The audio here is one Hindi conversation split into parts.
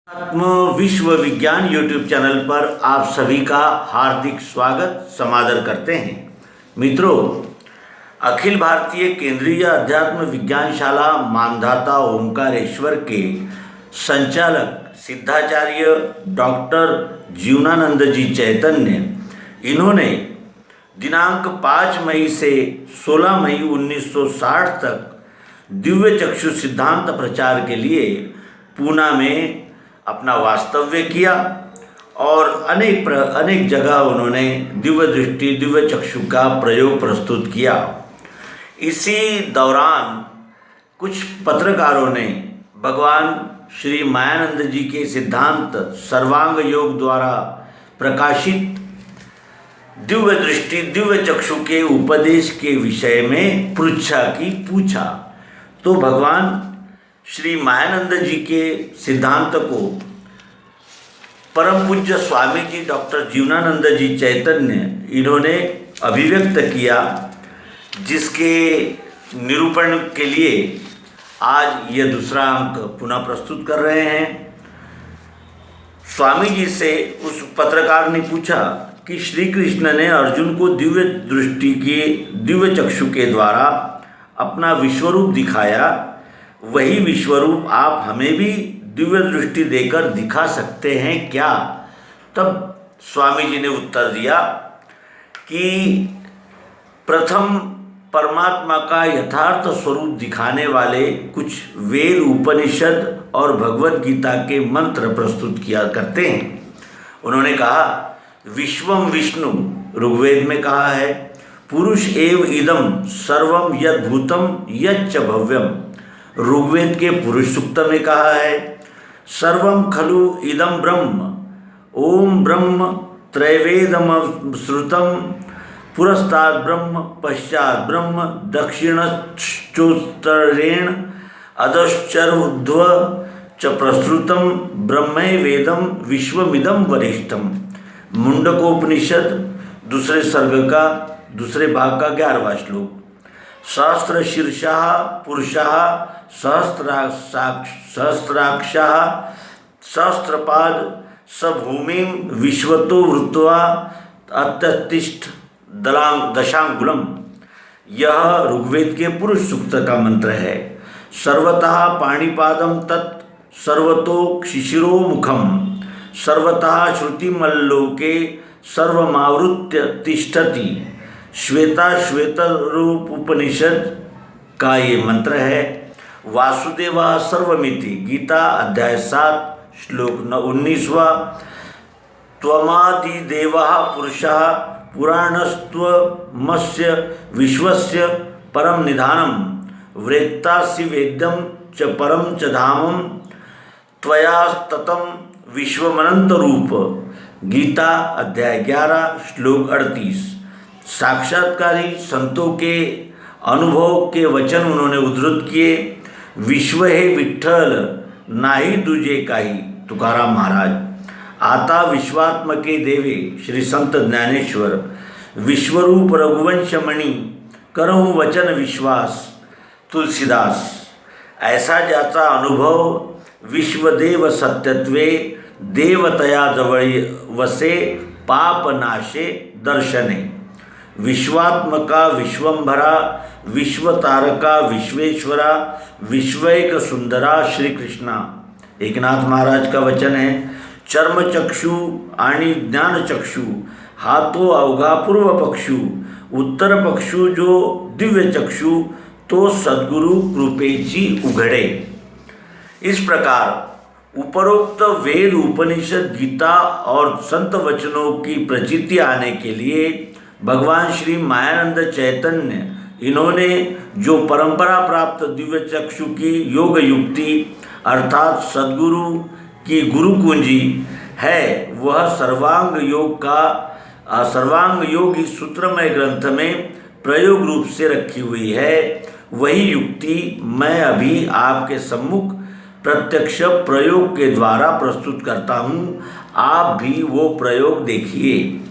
आत्म विश्व विज्ञान यूट्यूब चैनल पर आप सभी का हार्दिक स्वागत समादर करते हैं। मित्रों, अखिल भारतीय केंद्रीय अध्यात्म विज्ञानशाला मानधाता ओंकारेश्वर के संचालक सिद्धाचार्य डॉक्टर जीवनानंद जी चैतन्य, इन्होंने दिनांक 5 मई से 16 मई 1960 तक दिव्य चक्षु सिद्धांत प्रचार के लिए पूना में अपना वास्तव्य किया और अनेक जगह उन्होंने दिव्य दृष्टि दिव्य चक्षु का प्रयोग प्रस्तुत किया। इसी दौरान कुछ पत्रकारों ने भगवान श्री मायानंद जी के सिद्धांत सर्वांग योग द्वारा प्रकाशित दिव्य दृष्टि दिव्य चक्षु के उपदेश के विषय में पूछा तो भगवान श्री मायानंद जी के सिद्धांत को परम पूज्य स्वामी जी डॉक्टर जीवनानंद जी चैतन्य इन्होंने अभिव्यक्त किया, जिसके निरूपण के लिए आज यह दूसरा अंक पुनः प्रस्तुत कर रहे हैं। स्वामी जी से उस पत्रकार ने पूछा कि श्री कृष्ण ने अर्जुन को दिव्य दृष्टि के दिव्य चक्षु के द्वारा अपना विश्वरूप दिखाया, वही विश्वरूप आप हमें भी दिव्य दृष्टि देकर दिखा सकते हैं क्या? तब स्वामी जी ने उत्तर दिया कि प्रथम परमात्मा का यथार्थ स्वरूप दिखाने वाले कुछ वेद उपनिषद और भगवत गीता के मंत्र प्रस्तुत किया करते हैं। उन्होंने कहा, विश्वम विष्णु ऋग्वेद में कहा है, पुरुष एव इदम सर्वम यद् भूतम यच्च भव्यम। ऋग्वेद के पुरुष सूक्त में कहा है, सर्वम खलु इदम ब्रह्म, ओम ब्रह्म त्रैवेदम श्रुतम, पुरस्ताद ब्रह्म पश्चात ब्रह्म दक्षिणश्चोत्तरेण अधश्चर्ध्व च प्रसृतम ब्रह्मैवेदम विश्वमिदम वरिष्ठम। मुंडकोपनिषद दूसरे सर्ग का दूसरे भाग का 11वां श्लोक। सहस्र शीर्षः पुरुषः सहस्राक्षः सहस्रपाद स भूमिं विश्वतो वृत्वा अत्यतिष्ठ दशांगुलम। यह ऋग्वेद के पुरुष सूक्त का मंत्र है। सर्वतः पाणिपादम तत् सर्वतो शिशिरो मुखम, सर्वतः श्रुतिमल्लोके सर्वमावृत्य तिष्ठति। श्वेता श्वेतरूप उपनिषद का ये मंत्र है। वासुदेवा सर्वमिति गीता अध्याय 7 श्लोक 19वां। त्वमादिदेवः पुरुषः पुराणस्त्वमस्य विश्वस्य परम निधानम, वेत्तासि वेद्यं च परम च धामं, त्वया ततं विश्वमनंत रूप। गीता अध्याय 11 श्लोक 38। साक्षात्कारी संतों के अनुभव के वचन उन्होंने उद्धृत किए। विश्व हे विठ्ठल नाही दुजे काही, तुकाराम महाराज। आता विश्वात्मके देवे श्री संत ज्ञानेश्वर, विश्वरूप रघुवंशमणि करहूँ वचन विश्वास तुलसीदास। ऐसा ज्याचा अनुभव विश्वदेव सत्यत्वे, देवतया जवळ वसे पाप नाशे दर्शने। विश्वात्मका विश्वंभरा विश्वतारका विश्वेश्वरा विश्वैक सुंदरा श्री कृष्णा। एकनाथ महाराज का वचन है, चर्मचक्षु आणि ज्ञानचक्षु हा तो अवघा पूर्व पक्षु, उत्तर पक्षु जो दिव्य चक्षु तो सद्गुरु कृपेची उघडे। इस प्रकार उपरोक्त वेद उपनिषद गीता और संत वचनों की प्रचिति आने के लिए भगवान श्री मायानंद चैतन्य इन्होंने जो परंपरा प्राप्त दिव्य चक्षु की योग युक्ति अर्थात सद्गुरु की गुरु कुंजी है, वह सर्वांग योग इस सूत्रमय ग्रंथ में प्रयोग रूप से रखी हुई है। वही युक्ति मैं अभी आपके सम्मुख प्रत्यक्ष प्रयोग के द्वारा प्रस्तुत करता हूँ। आप भी वो प्रयोग देखिए।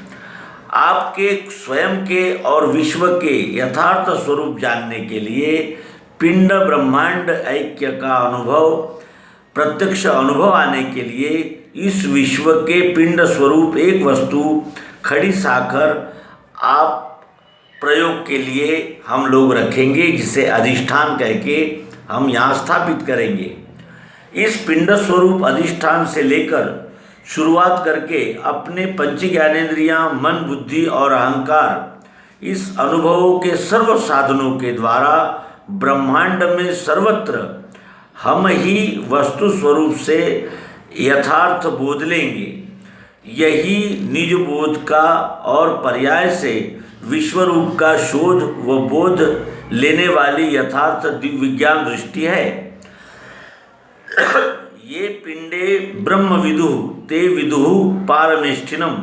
आपके स्वयं के और विश्व के यथार्थ स्वरूप जानने के लिए पिंड ब्रह्मांड ऐक्य का अनुभव प्रत्यक्ष अनुभव आने के लिए इस विश्व के पिंड स्वरूप एक वस्तु खड़ी साकर आप प्रयोग के लिए हम लोग रखेंगे, जिसे अधिष्ठान कह के हम यहाँ स्थापित करेंगे। इस पिंड स्वरूप अधिष्ठान से लेकर शुरुआत करके अपने पंच ज्ञानेंद्रियाँ, मन, बुद्धि और अहंकार इस अनुभवों के सर्व साधनों के द्वारा ब्रह्मांड में सर्वत्र हम ही वस्तु स्वरूप से यथार्थ बोध लेंगे। यही निज बोध का और पर्याय से विश्वरूप का शोध व बोध लेने वाली यथार्थ विज्ञान दृष्टि है। ये पिंडे ब्रह्म विदु ते विदु पारमेष्ठिनम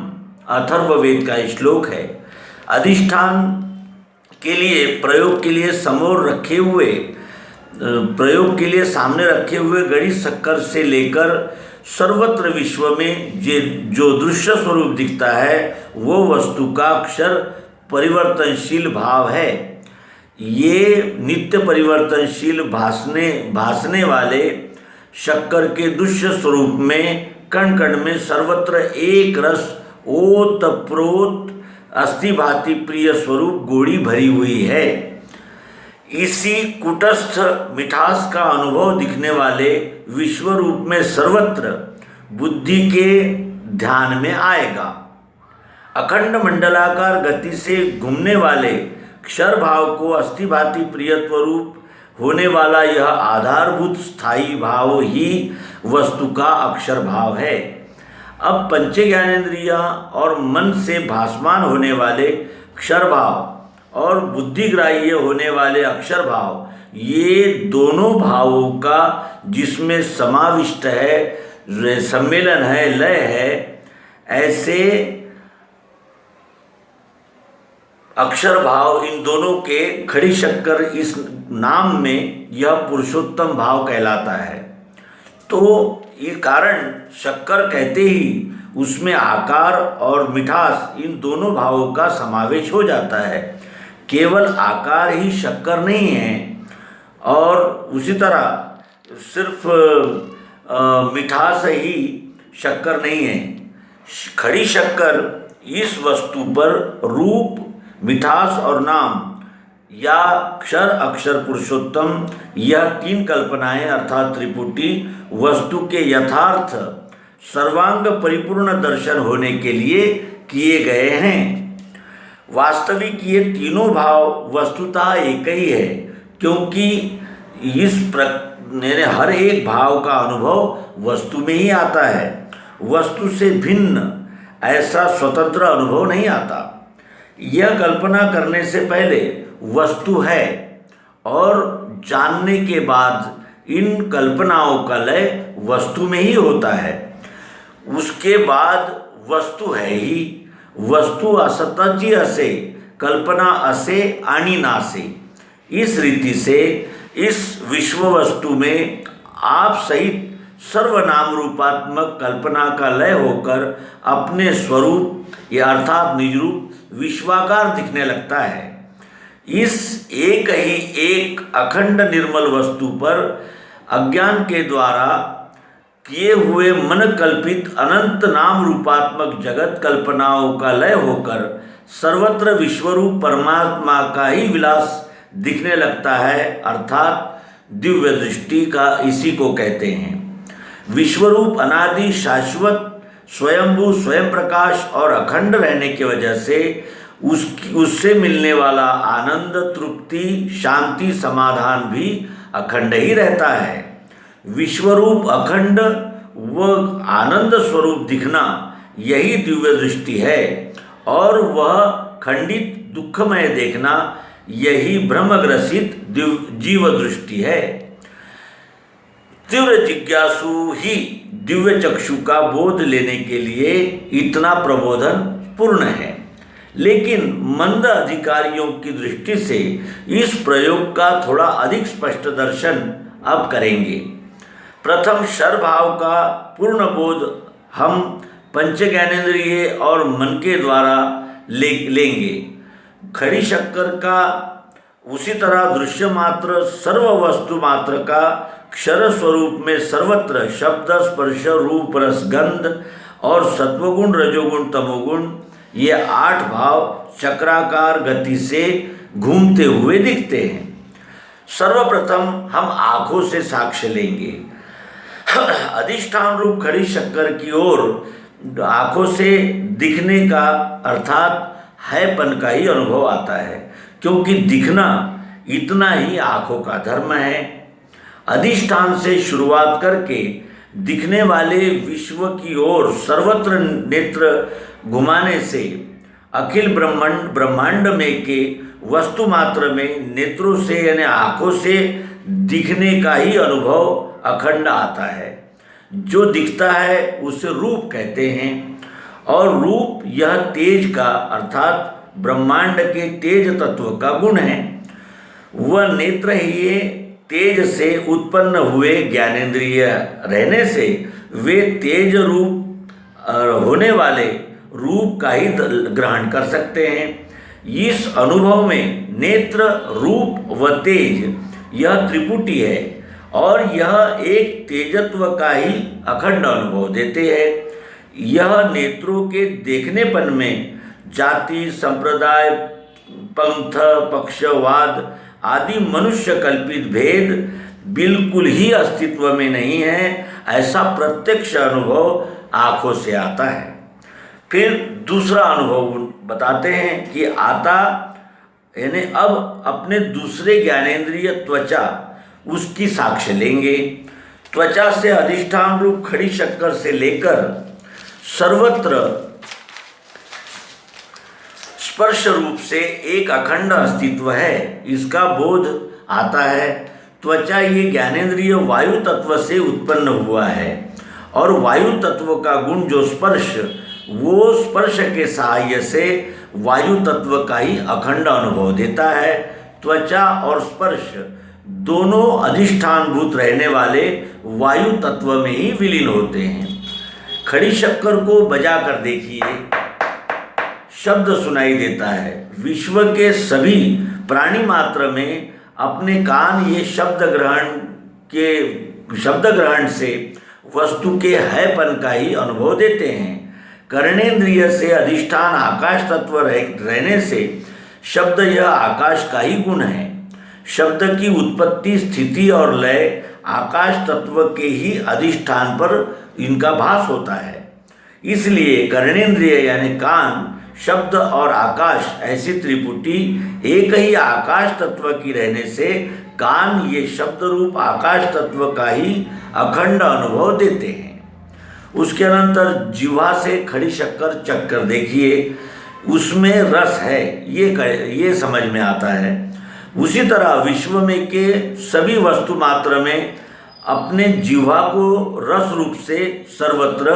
अथर्ववेद का श्लोक है। अधिष्ठान के लिए प्रयोग के लिए सामने रखे हुए गणित शक्कर से लेकर सर्वत्र विश्व में जो दृश्य स्वरूप दिखता है वो वस्तु का अक्षर परिवर्तनशील भाव है। ये नित्य परिवर्तनशील भासने वाले शक्कर के दृश्य स्वरूप में कण कण में सर्वत्र एक रस ओत प्रोत अस्थि भांति प्रिय स्वरूप गोड़ी भरी हुई है। इसी कुटस्थ मिठास का अनुभव दिखने वाले विश्व रूप में सर्वत्र बुद्धि के ध्यान में आएगा। अखंड मंडलाकार गति से घूमने वाले क्षर भाव को अस्थि भांति प्रियत्व रूप होने वाला यह आधारभूत स्थायी भाव ही वस्तु का अक्षर भाव है। अब पंच ज्ञानेंद्रियाँ और मन से भासमान होने वाले क्षर भाव और बुद्धिग्राह्य होने वाले अक्षर भाव, ये दोनों भावों का जिसमें समाविष्ट है, सम्मेलन है, लय है, ऐसे अक्षर भाव इन दोनों के खड़ी शक्कर इस नाम में यह पुरुषोत्तम भाव कहलाता है। तो ये कारण शक्कर कहते ही उसमें आकार और मिठास इन दोनों भावों का समावेश हो जाता है। केवल आकार ही शक्कर नहीं है और उसी तरह सिर्फ मिठास ही शक्कर नहीं है। खड़ी शक्कर इस वस्तु पर रूप, मिठास और नाम या क्षर अक्षर पुरुषोत्तम, यह तीन कल्पनाएं अर्थात त्रिपुटी वस्तु के यथार्थ सर्वांग परिपूर्ण दर्शन होने के लिए किए गए हैं। वास्तविक ये तीनों भाव वस्तुतः एक ही है, क्योंकि हर एक भाव का अनुभव वस्तु में ही आता है। वस्तु से भिन्न ऐसा स्वतंत्र अनुभव नहीं आता। यह कल्पना करने से पहले वस्तु है और जानने के बाद इन कल्पनाओं का लय वस्तु में ही होता है। उसके बाद वस्तु है ही। वस्तु असताची असे, कल्पना असे आणि नासे। इस रीति से इस विश्व वस्तु में आप सहित सर्वनाम रूपात्मक कल्पना का लय होकर अपने स्वरूप या अर्थात निज रूप विश्वाकार दिखने लगता है। इस एक ही एक अखंड निर्मल वस्तु पर अज्ञान के द्वारा किए हुए मन कल्पित अनंत नाम रूपात्मक जगत कल्पनाओं का लय होकर सर्वत्र विश्वरूप परमात्मा का ही विलास दिखने लगता है, अर्थात दिव्य दृष्टि का इसी को कहते हैं। विश्वरूप अनादि शाश्वत स्वयंभू स्वयं प्रकाश और अखंड रहने की वजह से उससे मिलने वाला आनंद, तृप्ति, शांति, समाधान भी अखंड ही रहता है। विश्वरूप अखंड व आनंद स्वरूप दिखना यही दिव्य दृष्टि है और वह खंडित दुखमय देखना यही भ्रमग्रसित जीव दृष्टि है। तीव्र जिज्ञासु ही दिव्य चक्षु का बोध लेने के लिए इतना प्रबोधन पूर्ण है, लेकिन मंद अधिकारियों की दृष्टि से इस प्रयोग का थोड़ा अधिक स्पष्ट दर्शन अब करेंगे। प्रथम शर भाव का पूर्ण बोध हम पंच ज्ञानेंद्रिय और मन के द्वारा लेंगे। खड़ी शक्कर का उसी तरह दृश्य मात्र सर्व वस्तु मात्र का क्षर स्वरूप में सर्वत्र शब्द स्पर्श रूप रस गंध और सत्वगुण रजोगुण तमोगुण ये 8 भाव चक्राकार गति से घूमते हुए दिखते हैं। सर्वप्रथम हम आँखों से साक्ष्य लेंगे। अधिष्ठान रूप खड़ी शक्कर की ओर आँखों से दिखने का अर्थात हैपन का ही अनुभव आता है, क्योंकि दिखना इतना ही आँखों का धर्म है। अधिष्ठान से शुरुआत करके दिखने वाले विश्व की ओर सर्वत्र नेत्र घुमाने से अखिल ब्रह्मांड में के वस्तु मात्र में नेत्रों से यानी आँखों से दिखने का ही अनुभव अखंड आता है। जो दिखता है उसे रूप कहते हैं, और रूप यह तेज का अर्थात ब्रह्मांड के तेज तत्व का गुण है। वह नेत्र ये तेज से उत्पन्न हुए ज्ञानेंद्रिय रहने से वे तेज रूप होने वाले रूप का ही ग्रहण कर सकते हैं। इस अनुभव में नेत्र रूप व तेज यह त्रिपुटी है, और यह एक तेजत्व का ही अखंड अनुभव देते हैं। यह नेत्रों के देखनेपन में जाति संप्रदाय पंथ पक्षवाद आदि मनुष्य कल्पित भेद बिल्कुल ही अस्तित्व में नहीं है, ऐसा प्रत्यक्ष अनुभव आँखों से आता है। फिर दूसरा अनुभव बताते हैं कि आता यानी अब अपने दूसरे ज्ञानेंद्रिय त्वचा उसकी साक्ष्य लेंगे। त्वचा से अधिष्ठान रूप खड़ी शक्कर से लेकर सर्वत्र स्पर्श रूप से एक अखंड अस्तित्व है, इसका बोध आता है। त्वचा ये ज्ञानेंद्रिय वायु तत्व से उत्पन्न हुआ है, और वायु तत्व का गुण जो स्पर्श, वो स्पर्श के सहाय्य से वायु तत्व का ही अखंड अनुभव देता है। त्वचा और स्पर्श दोनों अधिष्ठानभूत रहने वाले वायु तत्व में ही विलीन होते हैं। खड़ी शक्कर को बजा कर देखिए, शब्द सुनाई देता है। विश्व के सभी प्राणी मात्र में अपने कान ये शब्द ग्रहण से वस्तु के हैपन का ही अनुभव देते हैं। कर्णेंद्रिय से अधिष्ठान आकाश तत्व रहने से शब्द यह आकाश का ही गुण है। शब्द की उत्पत्ति स्थिति और लय आकाश तत्व के ही अधिष्ठान पर इनका भास होता है। इसलिए कर्णेंद्रिय यानी कान, शब्द और आकाश ऐसी त्रिपुटी एक ही आकाश तत्व की रहने से कान ये शब्द रूप आकाश तत्व का ही अखंड अनुभव देते हैं। उसके अनंतर जिह्वा से खड़ी शक्कर चक्कर देखिए, उसमें रस है, ये समझ में आता है। उसी तरह विश्व में के सभी वस्तु मात्र में अपने जिह्वा को रस रूप से सर्वत्र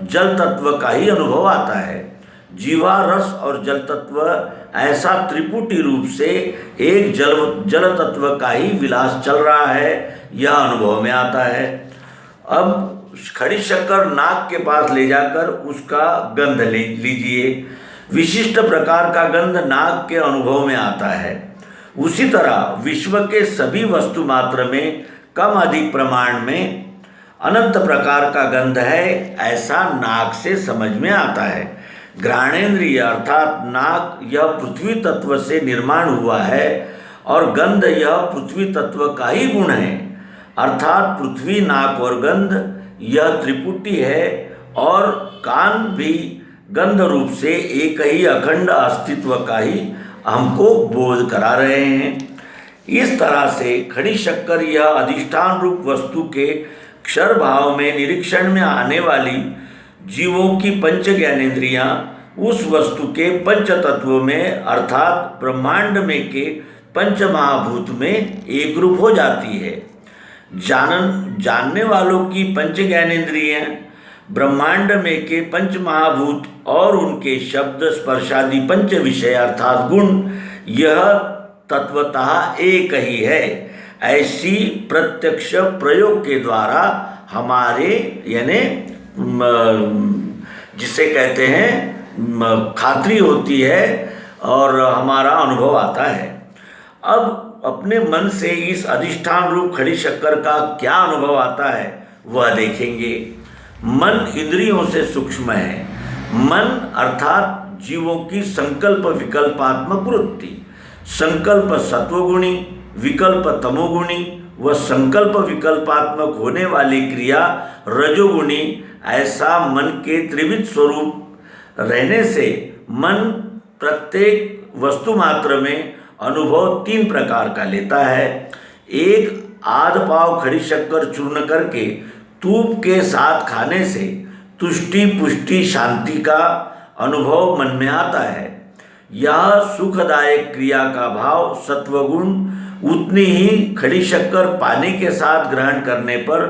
जल तत्व का ही अनुभव आता है। जिह्वा रस और जल तत्व ऐसा त्रिपुटी रूप से एक जल तत्व का ही विलास चल रहा है, यह अनुभव में आता है। अब खड़ी शक्कर नाक के पास ले जाकर उसका गंध लीजिए। विशिष्ट प्रकार का गंध नाक के अनुभव में आता है। उसी तरह विश्व के सभी वस्तु मात्र में कम अधिक प्रमाण में अनंत प्रकार का गंध है, ऐसा नाक से समझ में आता है। घ्राणेन्द्रिय अर्थात नाक यह पृथ्वी तत्व से निर्माण हुआ है, और गंध यह पृथ्वी तत्व का ही गुण है, अर्थात पृथ्वी नाक और गंध यह त्रिपुटी है। और कान भी गंध रूप से एक ही अखंड अस्तित्व का ही हमको बोध करा रहे हैं। इस तरह से खड़ी शक्कर यह अधिष्ठान रूप वस्तु के क्षर भाव में निरीक्षण में आने वाली जीवों की पंच ज्ञानेन्द्रियाँ उस वस्तु के पंच तत्वों में अर्थात ब्रह्मांड में के पंच महाभूत में एक रूप हो जाती है। जानने वालों की पंच ज्ञानेन्द्रियाँ ब्रह्मांड में के पंच महाभूत और उनके शब्द स्पर्शादि पंच विषय अर्थात गुण यह तत्वतः एक ही है। ऐसी प्रत्यक्ष प्रयोग के द्वारा हमारे यानी जिसे कहते हैं खातरी होती है और हमारा अनुभव आता है। अब अपने मन से इस अधिष्ठान रूप खड़ी शक्कर का क्या अनुभव आता है वह देखेंगे। मन इंद्रियों से सूक्ष्म है। मन अर्थात जीवों की संकल्प विकल्पात्मक वृत्ति। संकल्प सत्वगुणी, विकल्प तमोगुणी व संकल्प विकल्पात्मक होने वाली क्रिया रजोगुणी। ऐसा मन के त्रिविध स्वरूप रहने से मन प्रत्येक वस्तु मात्र में अनुभव 3 प्रकार का लेता है। एक, आध पाव खड़ी शक्कर चूर्ण करके तूप के साथ खाने से तुष्टि पुष्टि शांति का अनुभव मन में आता है। यह सुखदायक क्रिया का भाव सत्वगुण उतनी ही खड़ी शक्कर पानी के साथ ग्रहण करने पर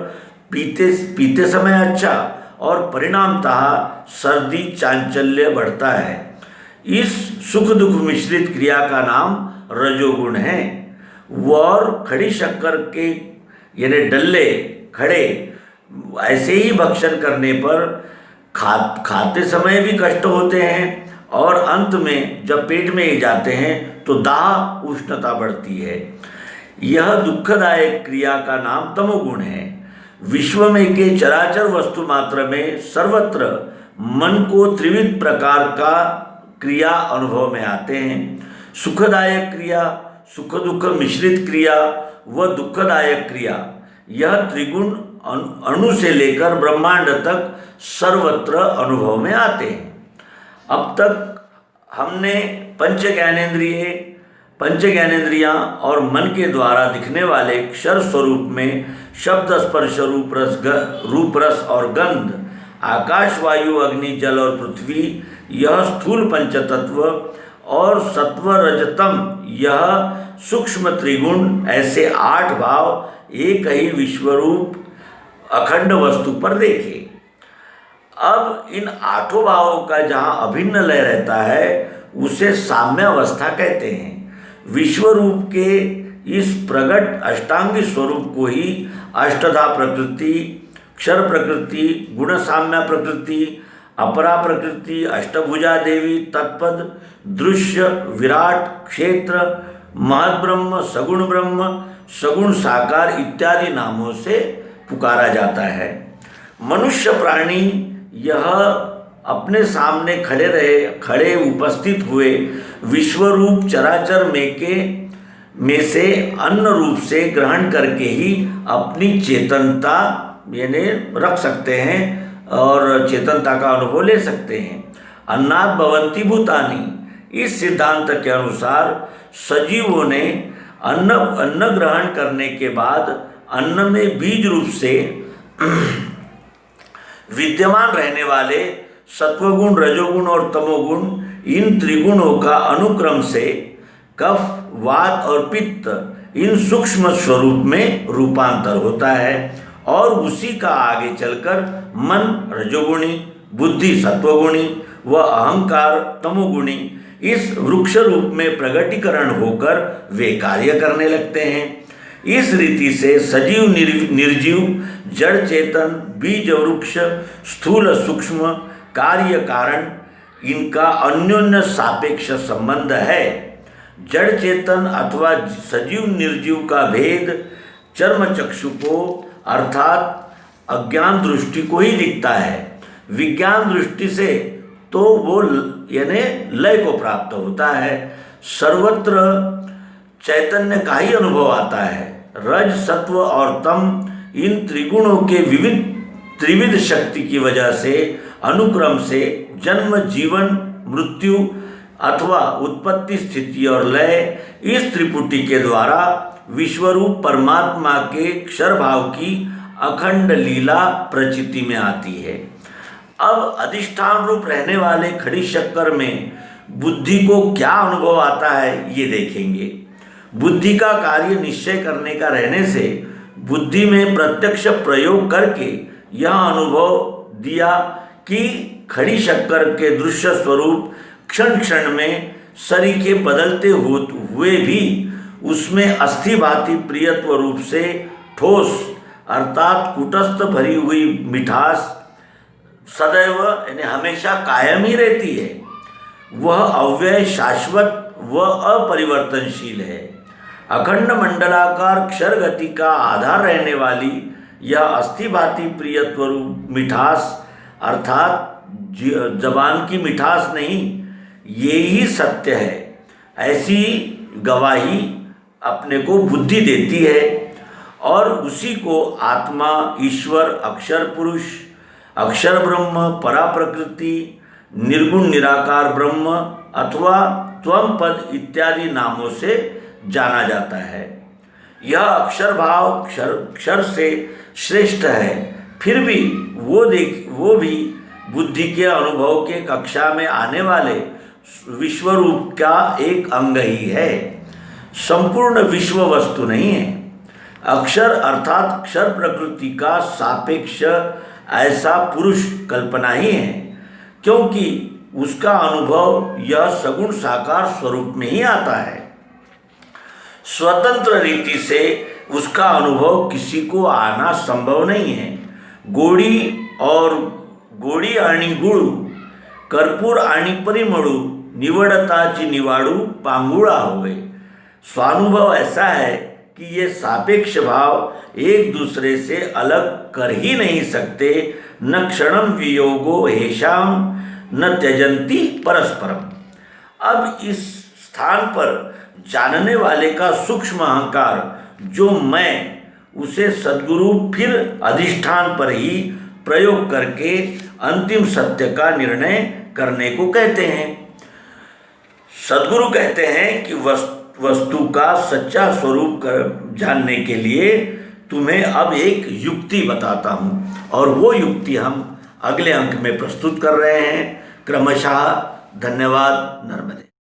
पीते समय अच्छा और परिणामतः सर्दी चांचल्य बढ़ता है। इस सुख दुख मिश्रित क्रिया का नाम रजोगुण है। और खड़ी शक्कर के यानी डल्ले खड़े ऐसे ही भक्षण करने पर खाते समय भी कष्ट होते हैं और अंत में जब पेट में ही जाते हैं तो दाह उष्णता बढ़ती है। यह दुखदायक क्रिया का नाम तमोगुण है। विश्व में के चराचर वस्तु मात्र में सर्वत्र मन को त्रिविध प्रकार का क्रिया अनुभव में आते हैं। सुखदायक क्रिया, सुख दुख मिश्रित क्रिया व दुखदायक क्रिया, यह त्रिगुण अणु से लेकर ब्रह्मांड तक सर्वत्र अनुभव में आते हैं। अब तक हमने पंच ज्ञानेंद्रियाँ और मन के द्वारा दिखने वाले क्षर स्वरूप में शब्द स्पर्श रूप रस और गंध, आकाश वायु अग्नि जल और पृथ्वी यह स्थूल पंचतत्व और सत्व रजतम यह सूक्ष्म त्रिगुण, ऐसे 8 भाव एक ही विश्वरूप अखंड वस्तु पर देखे। अब इन 8 भावों का जहाँ अभिन्न लय रहता है उसे साम्यावस्था कहते हैं। विश्वरूप के इस प्रगट अष्टांगी स्वरूप को ही अष्टधा प्रकृति, क्षर प्रकृति, गुण साम्या प्रकृति, अपरा प्रकृति, अष्टभुजा देवी, तत्पद, दृश्य, विराट, क्षेत्र, महद ब्रह्म, सगुण साकार इत्यादि नामों से पुकारा जाता है। मनुष्य प्राणी यह अपने सामने खड़े उपस्थित हुए विश्वरूप चराचर में से अन्न रूप से ग्रहण करके ही अपनी चेतनता यानी रख सकते हैं और चेतनता का अनुभव ले सकते हैं। अन्नात् भवन्ति भूतानि, इस सिद्धांत के अनुसार सजीवों ने अन्न ग्रहण करने के बाद अन्न में बीज रूप से विद्यमान रहने वाले सत्वगुण, रजोगुण और तमोगुण, इन त्रिगुणों का अनुक्रम से कफ, वात और पित्त इन सूक्ष्म स्वरूप में रूपांतर होता है और उसी का आगे चलकर मन रजोगुणी, बुद्धि सत्वगुणी व अहंकार तमोगुणी इस वृक्ष रूप में प्रगटीकरण होकर वे कार्य करने लगते हैं। इस रीति से सजीव निर्जीव, जड़ चेतन, बीज वृक्ष, स्थूल सूक्ष्म, कार्य कारण इनका अन्योन्य सापेक्ष संबंध है। जड़ चेतन अथवा सजीव निर्जीव का भेद चर्म चक्षु को अर्थात अज्ञान दृष्टि को ही दिखता है। विज्ञान दृष्टि से तो वो यानी लय को प्राप्त होता है। सर्वत्र चैतन्य का ही अनुभव आता है। रज, सत्व और तम इन त्रिगुणों के त्रिविध शक्ति की वजह से अनुक्रम से जन्म, जीवन, मृत्यु अथवा उत्पत्ति, स्थिति और लय इस त्रिपुटी के द्वारा विश्वरूप परमात्मा के क्षर भाव की अखंड लीला प्रचिति में आती है। अब अधिष्ठान रूप रहने वाले खड़ी शक्कर में बुद्धि को क्या अनुभव आता है ये देखेंगे। बुद्धि का कार्य निश्चय करने का रहने से बुद्धि में प्रत्यक्ष प्रयोग करके यह अनुभव दिया कि खड़ी शक्कर के दृश्य स्वरूप क्षण क्षण में सरीखे बदलते हुए भी उसमें अस्थि भांति प्रियत्व रूप से ठोस अर्थात कुटस्थ भरी हुई मिठास सदैव यानी हमेशा कायम ही रहती है। वह अव्यय, शाश्वत व अपरिवर्तनशील है। अखंड मंडलाकार क्षर गति का आधार रहने वाली यह अस्थिभाति प्रियत्व रूप मिठास, अर्थात जबान की मिठास नहीं, ये ही सत्य है, ऐसी गवाही अपने को बुद्धि देती है और उसी को आत्मा, ईश्वर, अक्षर पुरुष, अक्षर ब्रह्म, परा प्रकृति, निर्गुण निराकार ब्रह्म अथवा त्वम पद इत्यादि नामों से जाना जाता है। यह अक्षर भाव क्षर से श्रेष्ठ है, फिर भी वो भी बुद्धि के अनुभव के कक्षा में आने वाले विश्वरूप का एक अंग ही है, संपूर्ण विश्व वस्तु नहीं है। अक्षर अर्थात क्षर प्रकृति का सापेक्ष ऐसा पुरुष कल्पना ही है, क्योंकि उसका अनुभव यह सगुण साकार स्वरूप में ही आता है। स्वतंत्र रीति से उसका अनुभव किसी को आना संभव नहीं है। गोडी आणि गुळू, कर्पूर आणि परिमळू, निवडताची निवाडू पांगुळा होवे। स्वानुभव ऐसा है कि ये सापेक्ष भाव एक दूसरे से अलग कर ही नहीं सकते। न क्षणम वियोगो हेशाम न त्यजंती परस्परम। अब इस स्थान पर जानने वाले का सूक्ष्म अहंकार जो मैं, उसे सद्गुरु फिर अधिष्ठान पर ही प्रयोग करके अंतिम सत्य का निर्णय करने को कहते हैं। सद्गुरु कहते हैं कि वस्तु का सच्चा स्वरूप जानने के लिए तुम्हें अब एक युक्ति बताता हूँ, और वो युक्ति हम अगले अंक में प्रस्तुत कर रहे हैं। क्रमशः। धन्यवाद। नर्मदे।